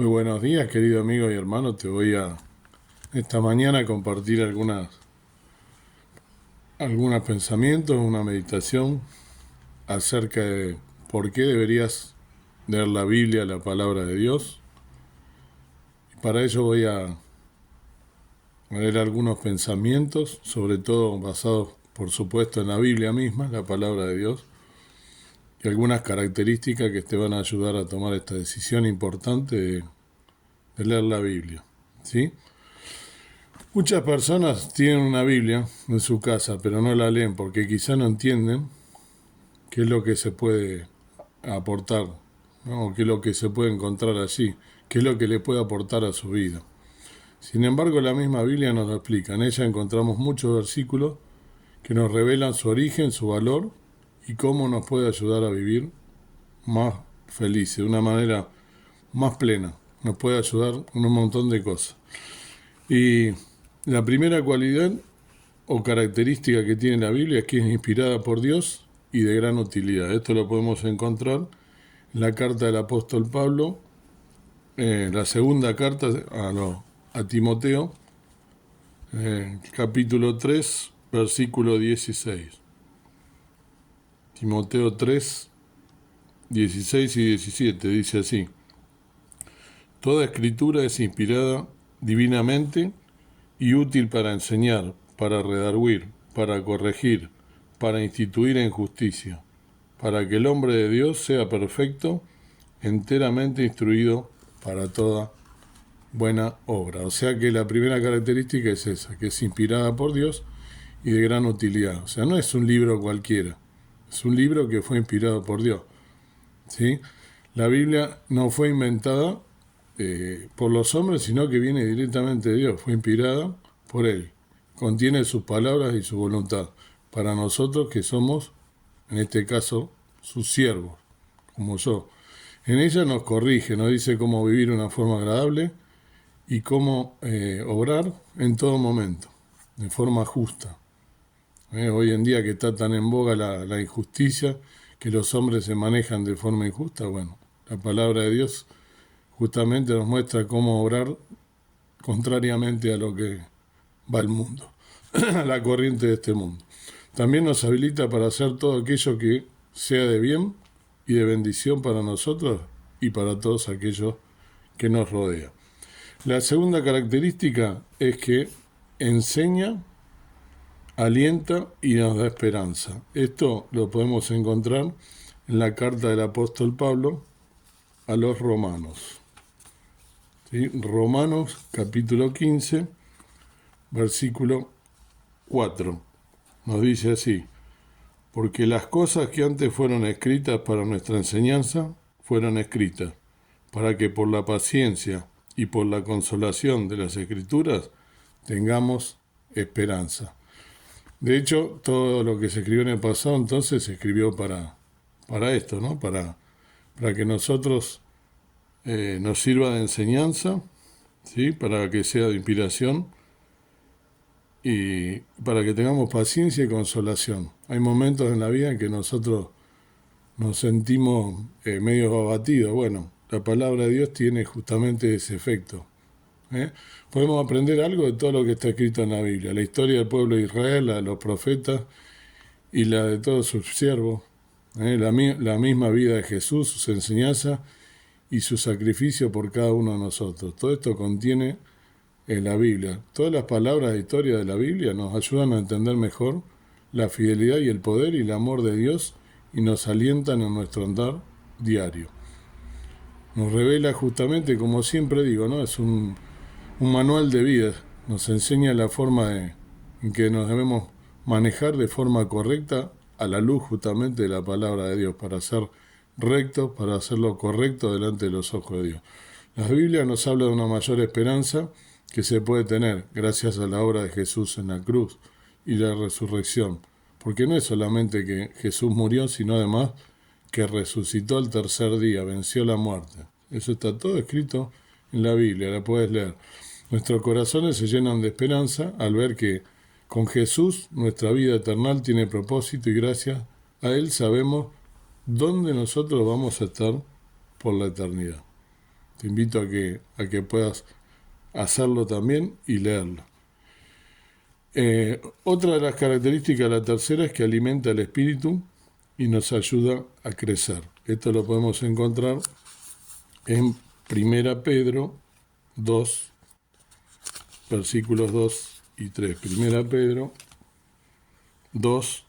Muy buenos días, querido amigo y hermano. Te voy a esta mañana compartir algunos pensamientos, una meditación acerca de por qué deberías leer la Biblia, la palabra de Dios. Y para ello voy a leer algunos pensamientos, sobre todo basados, por supuesto, en la Biblia misma, la palabra de Dios, y algunas características que te van a ayudar a tomar esta decisión importante de leer la Biblia, ¿sí? Muchas personas tienen una Biblia en su casa, pero no la leen porque quizá no entienden qué es lo que se puede aportar, ¿no? O qué es lo que se puede encontrar allí, qué es lo que le puede aportar a su vida. Sin embargo, la misma Biblia nos lo explica. En ella encontramos muchos versículos que nos revelan su origen, su valor y cómo nos puede ayudar a vivir más felices, de una manera más plena. Nos puede ayudar en un montón de cosas. Y la primera cualidad o característica que tiene la Biblia es que es inspirada por Dios y de gran utilidad. Esto lo podemos encontrar en la carta del apóstol Pablo, la segunda carta a Timoteo, capítulo 3, versículo 16. Timoteo 3, 16 y 17 dice así: Toda escritura es inspirada divinamente y útil para enseñar, para redarguir, para corregir, para instituir en justicia, para que el hombre de Dios sea perfecto, enteramente instruido para toda buena obra. O sea que la primera característica es esa, que es inspirada por Dios y de gran utilidad. O sea, no es un libro cualquiera, es un libro que fue inspirado por Dios, ¿sí? La Biblia no fue inventada por los hombres, sino que viene directamente de Dios, fue inspirada por Él. Contiene sus palabras y su voluntad para nosotros que somos, en este caso, sus siervos, como yo. En ella nos corrige, nos dice cómo vivir de una forma agradable y cómo obrar en todo momento, de forma justa. Hoy en día que está tan en boga la injusticia, que los hombres se manejan de forma injusta, bueno, la palabra de Dios justamente nos muestra cómo obrar contrariamente a lo que va el mundo, a la corriente de este mundo. También nos habilita para hacer todo aquello que sea de bien y de bendición para nosotros y para todos aquellos que nos rodean. La segunda característica es que enseña, alienta y nos da esperanza. Esto lo podemos encontrar en la carta del apóstol Pablo a los romanos. ¿Sí? Romanos capítulo 15, versículo 4. Nos dice así: porque las cosas que antes fueron escritas para nuestra enseñanza fueron escritas, para que por la paciencia y por la consolación de las Escrituras tengamos esperanza. De hecho, todo lo que se escribió en el pasado entonces se escribió para esto, ¿no? Para que nosotros nos sirva de enseñanza, ¿sí? Para que sea de inspiración y para que tengamos paciencia y consolación. Hay momentos en la vida en que nosotros nos sentimos medio abatidos. Bueno, la palabra de Dios tiene justamente ese efecto. Podemos aprender algo de todo lo que está escrito en la Biblia, la historia del pueblo de Israel, la de los profetas y la de todos sus siervos, la misma vida de Jesús, sus enseñanzas y su sacrificio por cada uno de nosotros. Todo esto contiene en la Biblia. Todas las palabras de historia de la Biblia nos ayudan a entender mejor la fidelidad y el poder y el amor de Dios y nos alientan en nuestro andar diario. Nos revela justamente, como siempre digo, ¿no? Es un manual de vida. Nos enseña la forma en que nos debemos manejar de forma correcta a la luz justamente de la palabra de Dios, para ser rectos, para hacer lo correcto delante de los ojos de Dios. La Biblia nos habla de una mayor esperanza que se puede tener gracias a la obra de Jesús en la cruz y la resurrección, porque no es solamente que Jesús murió, sino además que resucitó al tercer día, venció la muerte. Eso está todo escrito en la Biblia, la puedes leer. Nuestros corazones se llenan de esperanza al ver que con Jesús nuestra vida eterna tiene propósito y gracias a Él sabemos dónde nosotros vamos a estar por la eternidad. Te invito a que puedas hacerlo también y leerlo. Otra de las características, la tercera, es que alimenta el espíritu y nos ayuda a crecer. Esto lo podemos encontrar en 1 Pedro 2, versículos 2 y 3. 1 Pedro 2,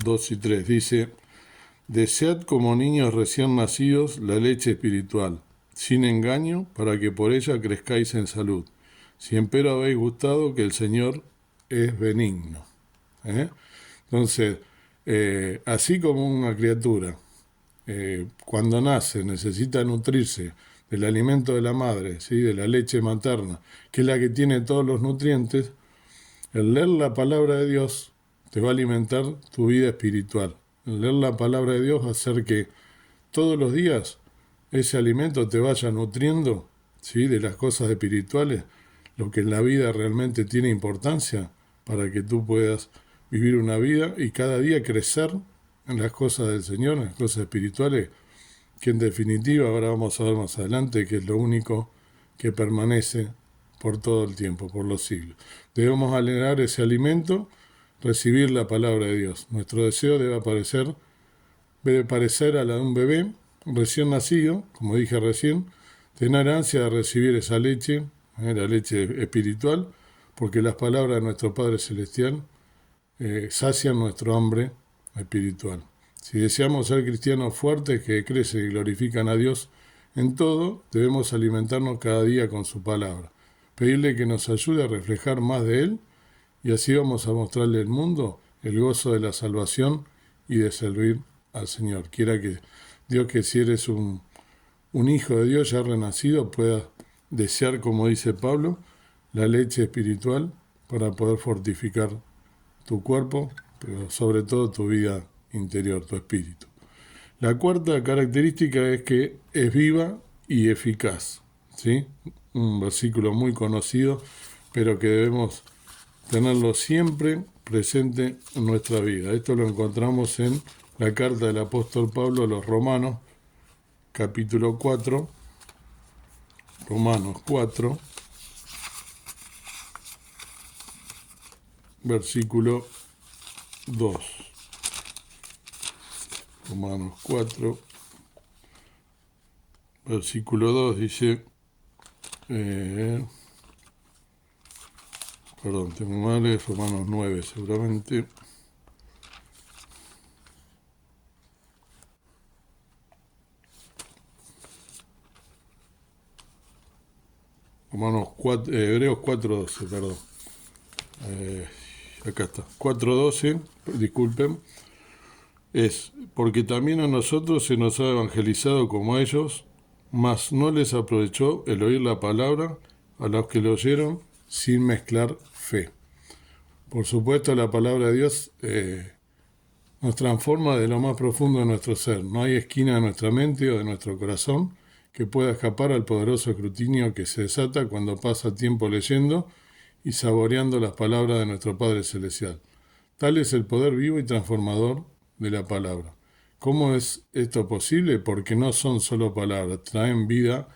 2 y 3. Dice: desead como niños recién nacidos la leche espiritual, sin engaño, para que por ella crezcáis en salud. Si empero habéis gustado que el Señor es benigno. Entonces, así como una criatura, cuando nace, necesita nutrirse del alimento de la madre, ¿sí? De la leche materna, que es la que tiene todos los nutrientes, el leer la palabra de Dios te va a alimentar tu vida espiritual. El leer la palabra de Dios va a hacer que todos los días ese alimento te vaya nutriendo, ¿sí? De las cosas espirituales, lo que en la vida realmente tiene importancia, para que tú puedas vivir una vida y cada día crecer en las cosas del Señor, en las cosas espirituales, que en definitiva, ahora vamos a ver más adelante, que es lo único que permanece por todo el tiempo, por los siglos. Debemos anhelar ese alimento, recibir la palabra de Dios. Nuestro deseo debe parecer a la de un bebé recién nacido, como dije recién, tener ansia de recibir esa leche, la leche espiritual, porque las palabras de nuestro Padre Celestial sacian nuestro hambre espiritual. Si deseamos ser cristianos fuertes que crecen y glorifican a Dios en todo, debemos alimentarnos cada día con su palabra, pedirle que nos ayude a reflejar más de Él, y así vamos a mostrarle al mundo el gozo de la salvación y de servir al Señor. Quiera que Dios, que si eres un hijo de Dios ya renacido, puedas desear, como dice Pablo, la leche espiritual para poder fortificar tu cuerpo, pero sobre todo tu vida interior, tu espíritu. La cuarta característica es que es viva y eficaz, ¿sí? Un versículo muy conocido, pero que debemos tenerlo siempre presente en nuestra vida. Esto lo encontramos en la carta del apóstol Pablo a los Romanos, capítulo 4, Romanos 4, versículo 2. Romanos 4, versículo 2 dice, tengo mal, es Romanos 9 seguramente. Hebreos 4:12, perdón. Acá está, 4:12, disculpen. Es, porque también a nosotros se nos ha evangelizado como a ellos, mas no les aprovechó el oír la palabra a los que lo oyeron sin mezclar fe. Por supuesto, la palabra de Dios nos transforma de lo más profundo de nuestro ser. No hay esquina de nuestra mente o de nuestro corazón que pueda escapar al poderoso escrutinio que se desata cuando pasa tiempo leyendo y saboreando las palabras de nuestro Padre Celestial. Tal es el poder vivo y transformador de la palabra. ¿Cómo es esto posible? Porque no son solo palabras, traen vida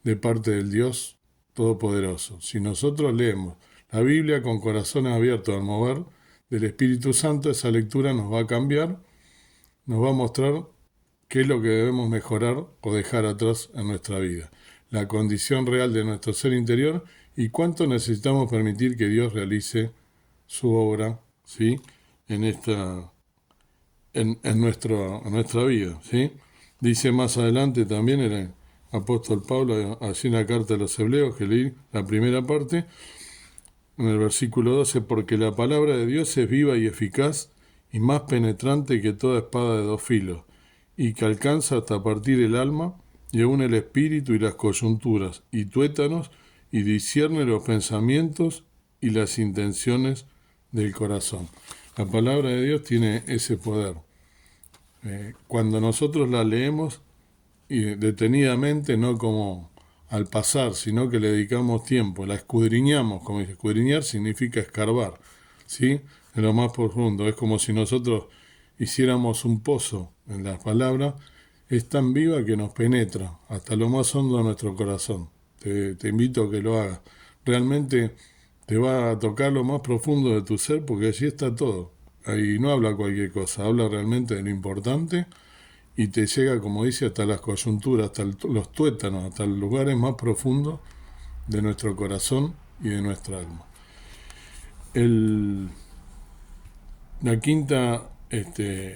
de parte del Dios Todopoderoso. Si nosotros leemos la Biblia con corazones abiertos al mover del Espíritu Santo, esa lectura nos va a cambiar, nos va a mostrar qué es lo que debemos mejorar o dejar atrás en nuestra vida, la condición real de nuestro ser interior y cuánto necesitamos permitir que Dios realice su obra, ¿sí? en nuestra vida, ¿sí? Dice más adelante también el apóstol Pablo, así en la carta de los Hebreos, que leí la primera parte, en el versículo 12, porque la palabra de Dios es viva y eficaz y más penetrante que toda espada de dos filos, y que alcanza hasta partir el alma y aún el espíritu y las coyunturas y tuétanos, y discierne los pensamientos y las intenciones del corazón. La palabra de Dios tiene ese poder. Cuando nosotros la leemos y detenidamente, no como al pasar, sino que le dedicamos tiempo, la escudriñamos, como dice, escudriñar significa escarbar, ¿sí? De lo más profundo. Es como si nosotros hiciéramos un pozo en las palabras, es tan viva que nos penetra hasta lo más hondo de nuestro corazón. Te invito a que lo hagas. Realmente te va a tocar lo más profundo de tu ser porque allí está todo. Ahí no habla cualquier cosa, habla realmente de lo importante y te llega, como dice, hasta las coyunturas, hasta los tuétanos, hasta los lugares más profundos de nuestro corazón y de nuestra alma. La quinta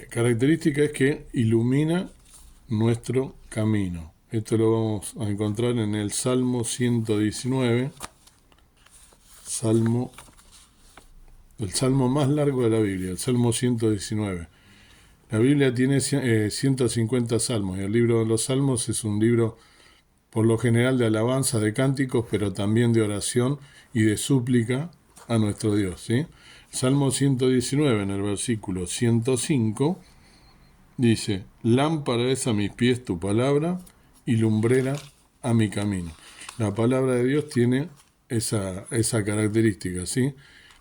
característica es que ilumina nuestro camino. Esto lo vamos a encontrar en el Salmo 119, el salmo más largo de la Biblia, el Salmo 119. La Biblia tiene 150 salmos y el libro de los salmos es un libro por lo general de alabanza, de cánticos, pero también de oración y de súplica a nuestro Dios, ¿sí? Salmo 119, en el versículo 105, dice: lámpara es a mis pies tu palabra y lumbrera a mi camino. La palabra de Dios tiene esa característica, ¿sí?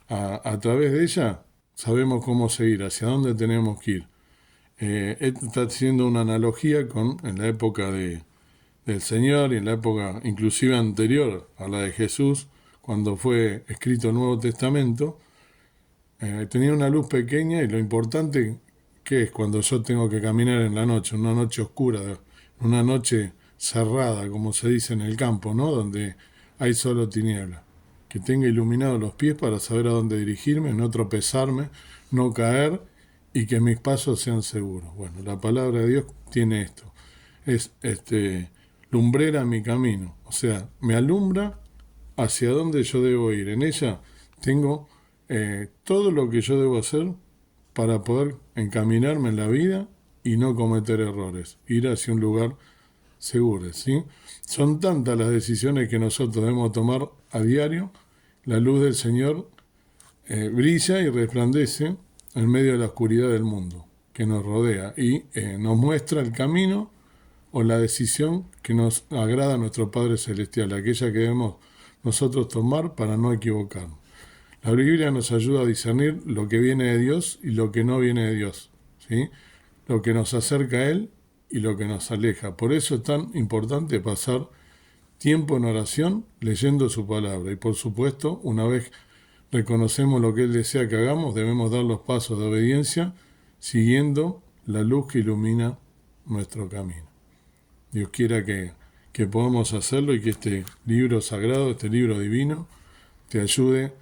A través de ella sabemos cómo seguir, hacia dónde tenemos que ir. Esto está haciendo una analogía en la época del Señor y en la época inclusive anterior a la de Jesús, cuando fue escrito el Nuevo Testamento. Tenía una luz pequeña y lo importante que es cuando yo tengo que caminar en la noche, una noche oscura, una noche cerrada, como se dice en el campo, ¿no? Donde hay solo tiniebla. Que tenga iluminados los pies para saber a dónde dirigirme, no tropezarme, no caer y que mis pasos sean seguros. Bueno, la palabra de Dios tiene esto. Es lumbrera mi camino, o sea, me alumbra hacia dónde yo debo ir. En ella tengo todo lo que yo debo hacer para poder encaminarme en la vida y no cometer errores, ir hacia un lugar seguro, ¿sí? Son tantas las decisiones que nosotros debemos tomar a diario. La luz del Señor brilla y resplandece en medio de la oscuridad del mundo que nos rodea y nos muestra el camino o la decisión que nos agrada a nuestro Padre Celestial, aquella que debemos nosotros tomar para no equivocarnos. La Biblia nos ayuda a discernir lo que viene de Dios y lo que no viene de Dios, ¿sí? Lo que nos acerca a Él y lo que nos aleja. Por eso es tan importante pasar tiempo en oración leyendo su palabra. Y por supuesto, una vez reconocemos lo que Él desea que hagamos, debemos dar los pasos de obediencia siguiendo la luz que ilumina nuestro camino. Dios quiera que podamos hacerlo y que este libro sagrado, este libro divino, te ayude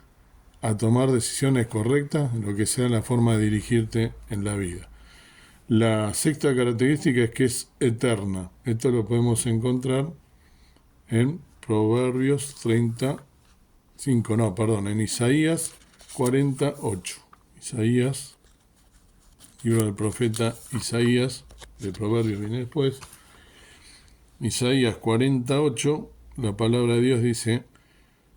a tomar decisiones correctas en lo que sea la forma de dirigirte en la vida. La sexta característica es que es eterna. Esto lo podemos encontrar en Proverbios 35, en Isaías 48. Isaías, libro del profeta Isaías, de Proverbios viene después. Isaías 48, la palabra de Dios dice: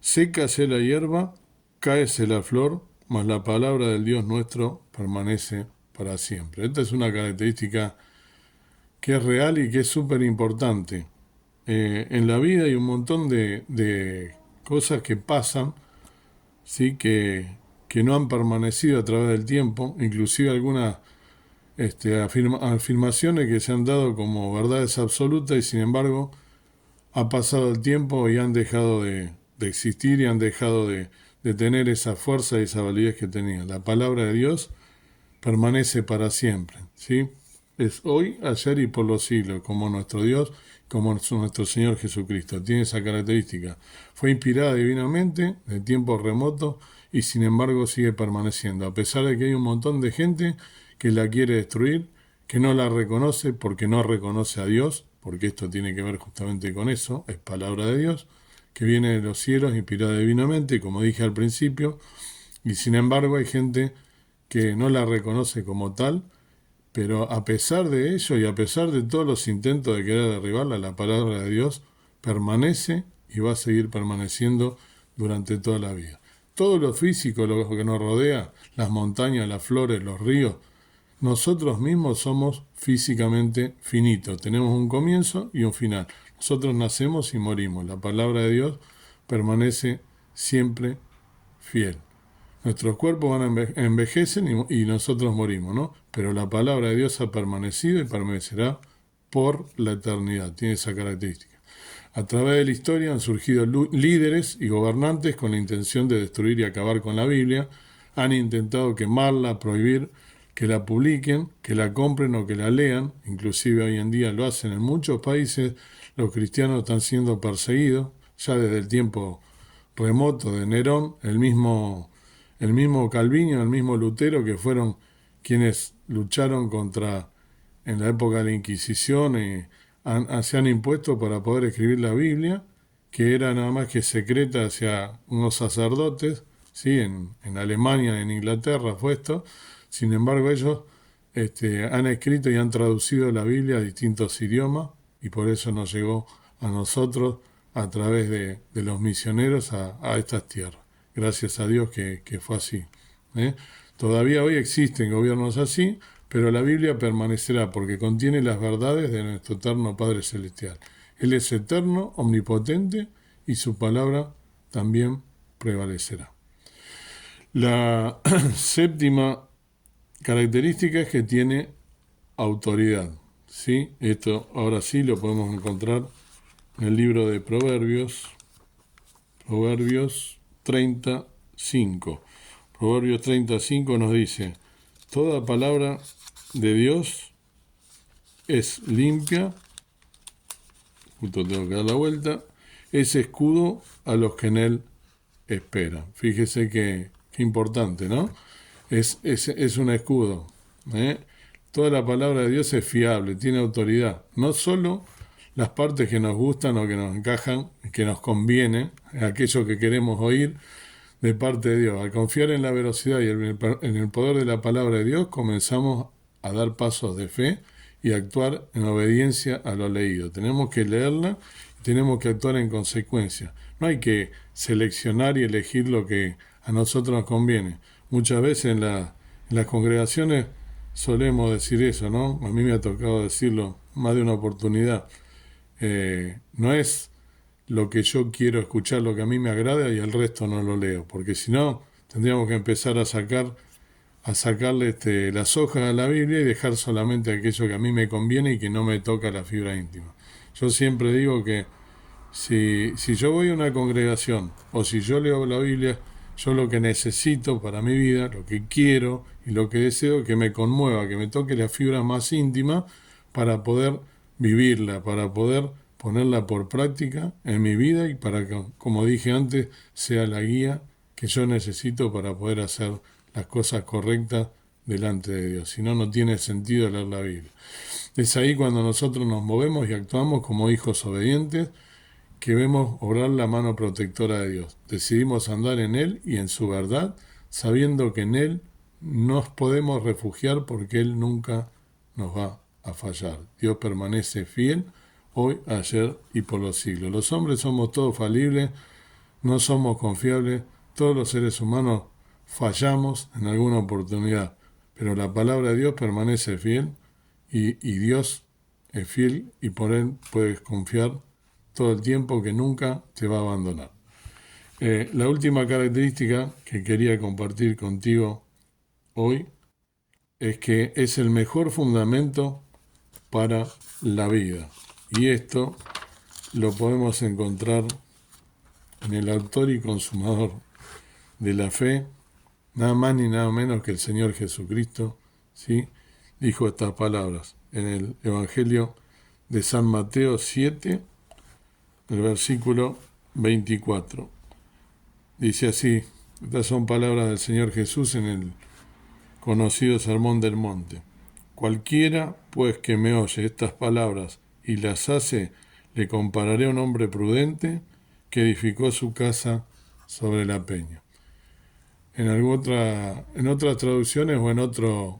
sécase la hierba, cáese la flor, mas la palabra del Dios nuestro permanece para siempre. Esta es una característica que es real y que es súper importante. En la vida hay un montón de cosas que pasan, ¿sí? que no han permanecido a través del tiempo, inclusive algunas afirmaciones que se han dado como verdades absolutas y sin embargo ha pasado el tiempo y han dejado de existir y han dejado de tener esa fuerza y esa validez que tenían. La palabra de Dios permanece para siempre, ¿sí? Es hoy, ayer y por los siglos, como nuestro Dios, como nuestro Señor Jesucristo. Tiene esa característica. Fue inspirada divinamente de tiempos remotos y sin embargo sigue permaneciendo, a pesar de que hay un montón de gente que la quiere destruir, que no la reconoce porque no reconoce a Dios, porque esto tiene que ver justamente con eso, es palabra de Dios, que viene de los cielos, inspirada divinamente, como dije al principio, y sin embargo hay gente que no la reconoce como tal, pero a pesar de ello y a pesar de todos los intentos de querer derribarla, la palabra de Dios permanece y va a seguir permaneciendo durante toda la vida. Todo lo físico, lo que nos rodea, las montañas, las flores, los ríos, nosotros mismos somos físicamente finitos, tenemos un comienzo y un final. Nosotros nacemos y morimos. La palabra de Dios permanece siempre fiel. Nuestros cuerpos envejecen y nosotros morimos, ¿no? Pero la palabra de Dios ha permanecido y permanecerá por la eternidad. Tiene esa característica. A través de la historia han surgido líderes y gobernantes con la intención de destruir y acabar con la Biblia. Han intentado quemarla, prohibir que la publiquen, que la compren o que la lean. Inclusive hoy en día lo hacen en muchos países. Los cristianos están siendo perseguidos ya desde el tiempo remoto de Nerón, el mismo Calvino, el mismo Lutero, que fueron quienes lucharon contra, en la época de la Inquisición, se han impuesto para poder escribir la Biblia, que era nada más que secreta hacia unos sacerdotes, ¿sí? En Alemania, en Inglaterra fue esto. Sin embargo, ellos han escrito y han traducido la Biblia a distintos idiomas, y por eso nos llegó a nosotros a través de los misioneros a estas tierras. Gracias a Dios que fue así. Todavía hoy existen gobiernos así, pero la Biblia permanecerá porque contiene las verdades de nuestro eterno Padre Celestial. Él es eterno, omnipotente, y su palabra también prevalecerá. La séptima característica es que tiene autoridad. ¿Sí? Esto ahora sí lo podemos encontrar en el libro de Proverbios 35. Proverbios 35 nos dice: toda palabra de Dios es limpia, justo tengo que dar la vuelta, es escudo a los que en él esperan. Fíjese qué importante, ¿no? Es un escudo. Toda la palabra de Dios es fiable, tiene autoridad. No solo las partes que nos gustan o que nos encajan, que nos conviene, aquello que queremos oír de parte de Dios. Al confiar en la veracidad y en el poder de la palabra de Dios, comenzamos a dar pasos de fe y actuar en obediencia a lo leído. Tenemos que leerla y tenemos que actuar en consecuencia. No hay que seleccionar y elegir lo que a nosotros nos conviene. Muchas veces en las congregaciones solemos decir eso, ¿no? A mí me ha tocado decirlo más de una oportunidad. No es lo que yo quiero escuchar, lo que a mí me agrada, y el resto no lo leo, porque si no tendríamos que empezar a sacarle las hojas a la Biblia y dejar solamente aquello que a mí me conviene y que no me toca la fibra íntima. Yo siempre digo que si yo voy a una congregación o si yo leo la Biblia, yo lo que necesito para mi vida, lo que quiero y lo que deseo, que me conmueva, que me toque la fibra más íntima para poder vivirla, para poder ponerla por práctica en mi vida y para que, como dije antes, sea la guía que yo necesito para poder hacer las cosas correctas delante de Dios. Si no, no tiene sentido leer la Biblia. Es ahí cuando nosotros nos movemos y actuamos como hijos obedientes, que vemos obrar la mano protectora de Dios. Decidimos andar en Él y en su verdad, sabiendo que en Él nos podemos refugiar porque Él nunca nos va a fallar. Dios permanece fiel hoy, ayer y por los siglos. Los hombres somos todos falibles, no somos confiables, todos los seres humanos fallamos en alguna oportunidad, pero la palabra de Dios permanece fiel y Dios es fiel y por Él puedes confiar todo el tiempo, que nunca te va a abandonar. La última característica que quería compartir contigo hoy es que es el mejor fundamento para la vida. Y esto lo podemos encontrar en el autor y consumador de la fe, nada más ni nada menos que el Señor Jesucristo, ¿sí? Dijo estas palabras en el Evangelio de San Mateo 7, el versículo 24. Dice así: estas son palabras del Señor Jesús en el conocido Sermón del Monte. Cualquiera, pues, que me oye estas palabras y las hace, le compararé a un hombre prudente que edificó su casa sobre la peña. En otras traducciones o en otros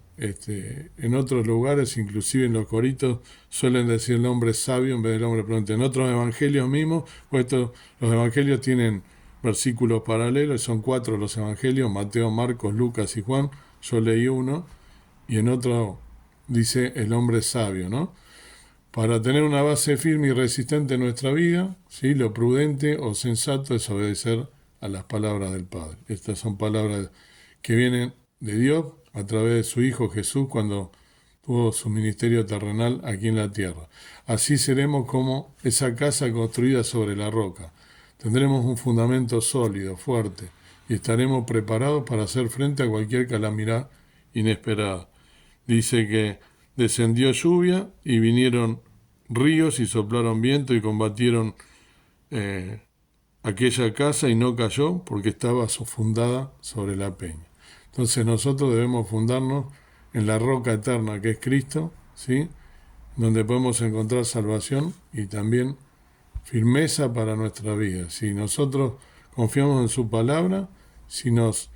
lugares, inclusive en los coritos, suelen decir el hombre sabio en vez del hombre prudente. En otros evangelios mismos, los evangelios tienen versículos paralelos, son 4 los evangelios: Mateo, Marcos, Lucas y Juan. Yo leí uno, y en otro dice el hombre sabio, ¿no? Para tener una base firme y resistente en nuestra vida, ¿sí? Lo prudente o sensato es obedecer a las palabras del Padre. Estas son palabras que vienen de Dios a través de su Hijo Jesús, cuando tuvo su ministerio terrenal aquí en la tierra. Así seremos como esa casa construida sobre la roca. Tendremos un fundamento sólido, fuerte, y estaremos preparados para hacer frente a cualquier calamidad inesperada. Dice que descendió lluvia y vinieron ríos y soplaron viento y combatieron aquella casa y no cayó porque estaba fundada sobre la peña. Entonces nosotros debemos fundarnos en la roca eterna que es Cristo, ¿sí? Donde podemos encontrar salvación y también firmeza para nuestra vida. Si nosotros confiamos en su palabra, si nos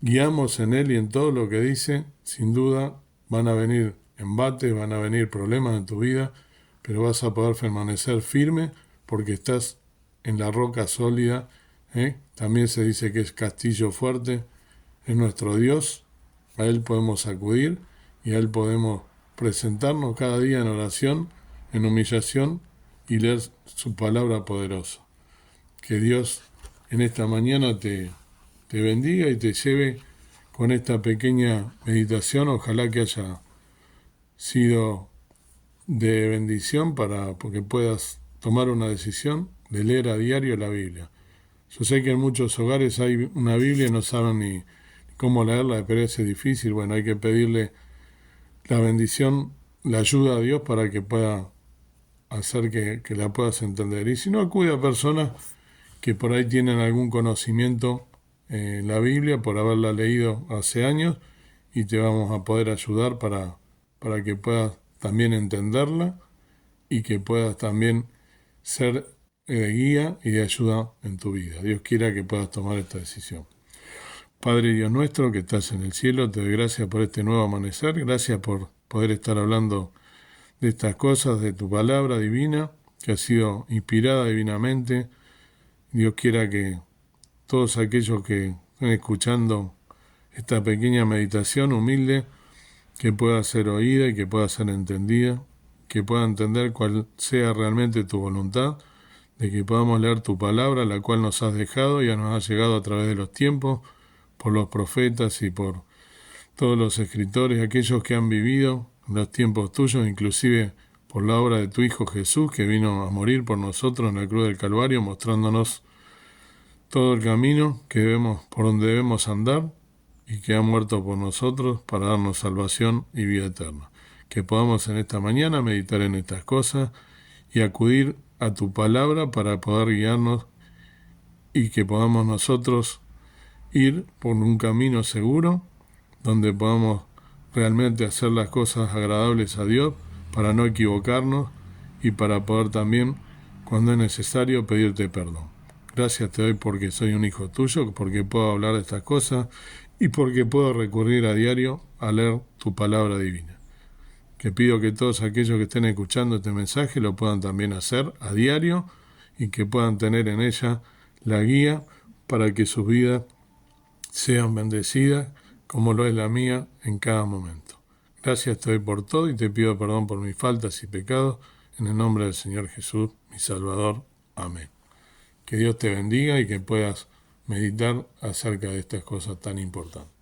guiamos en Él y en todo lo que dice, sin duda van a venir embates, van a venir problemas en tu vida, pero vas a poder permanecer firme porque estás en la roca sólida. También se dice que es castillo fuerte, es nuestro Dios, a Él podemos acudir y a Él podemos presentarnos cada día en oración, en humillación y leer su palabra poderosa. Que Dios en esta mañana te bendiga y te lleve con esta pequeña meditación. Ojalá que haya sido de bendición porque puedas tomar una decisión de leer a diario la Biblia. Yo sé que en muchos hogares hay una Biblia y no saben ni cómo leerla, pero es difícil. Bueno, hay que pedirle la bendición, la ayuda a Dios para que pueda hacer que la puedas entender. Y si no, acude a personas que por ahí tienen algún conocimiento en la Biblia por haberla leído hace años y te vamos a poder ayudar para que puedas también entenderla y que puedas también ser de guía y de ayuda en tu vida. Dios quiera que puedas tomar esta decisión. Padre Dios nuestro que estás en el cielo, te doy gracias por este nuevo amanecer, gracias por poder estar hablando de estas cosas, de tu palabra divina, que ha sido inspirada divinamente. Dios quiera que todos aquellos que están escuchando esta pequeña meditación humilde, que pueda ser oída y que pueda ser entendida, que pueda entender cuál sea realmente tu voluntad, de que podamos leer tu palabra, la cual nos has dejado y nos ha llegado a través de los tiempos, por los profetas y por todos los escritores, aquellos que han vivido los tiempos tuyos, inclusive por la obra de tu Hijo Jesús, que vino a morir por nosotros en la cruz del Calvario, mostrándonos todo el camino por donde debemos andar y que ha muerto por nosotros para darnos salvación y vida eterna. Que podamos en esta mañana meditar en estas cosas y acudir a tu palabra para poder guiarnos y que podamos nosotros ir por un camino seguro donde podamos realmente hacer las cosas agradables a Dios para no equivocarnos y para poder también, cuando es necesario, pedirte perdón. Gracias te doy porque soy un hijo tuyo, porque puedo hablar de estas cosas y porque puedo recurrir a diario a leer tu palabra divina. Que pido que todos aquellos que estén escuchando este mensaje lo puedan también hacer a diario y que puedan tener en ella la guía para que sus vidas sean bendecidas como lo es la mía en cada momento. Gracias te doy por todo y te pido perdón por mis faltas y pecados en el nombre del Señor Jesús, mi Salvador. Amén. Que Dios te bendiga y que puedas meditar acerca de estas cosas tan importantes.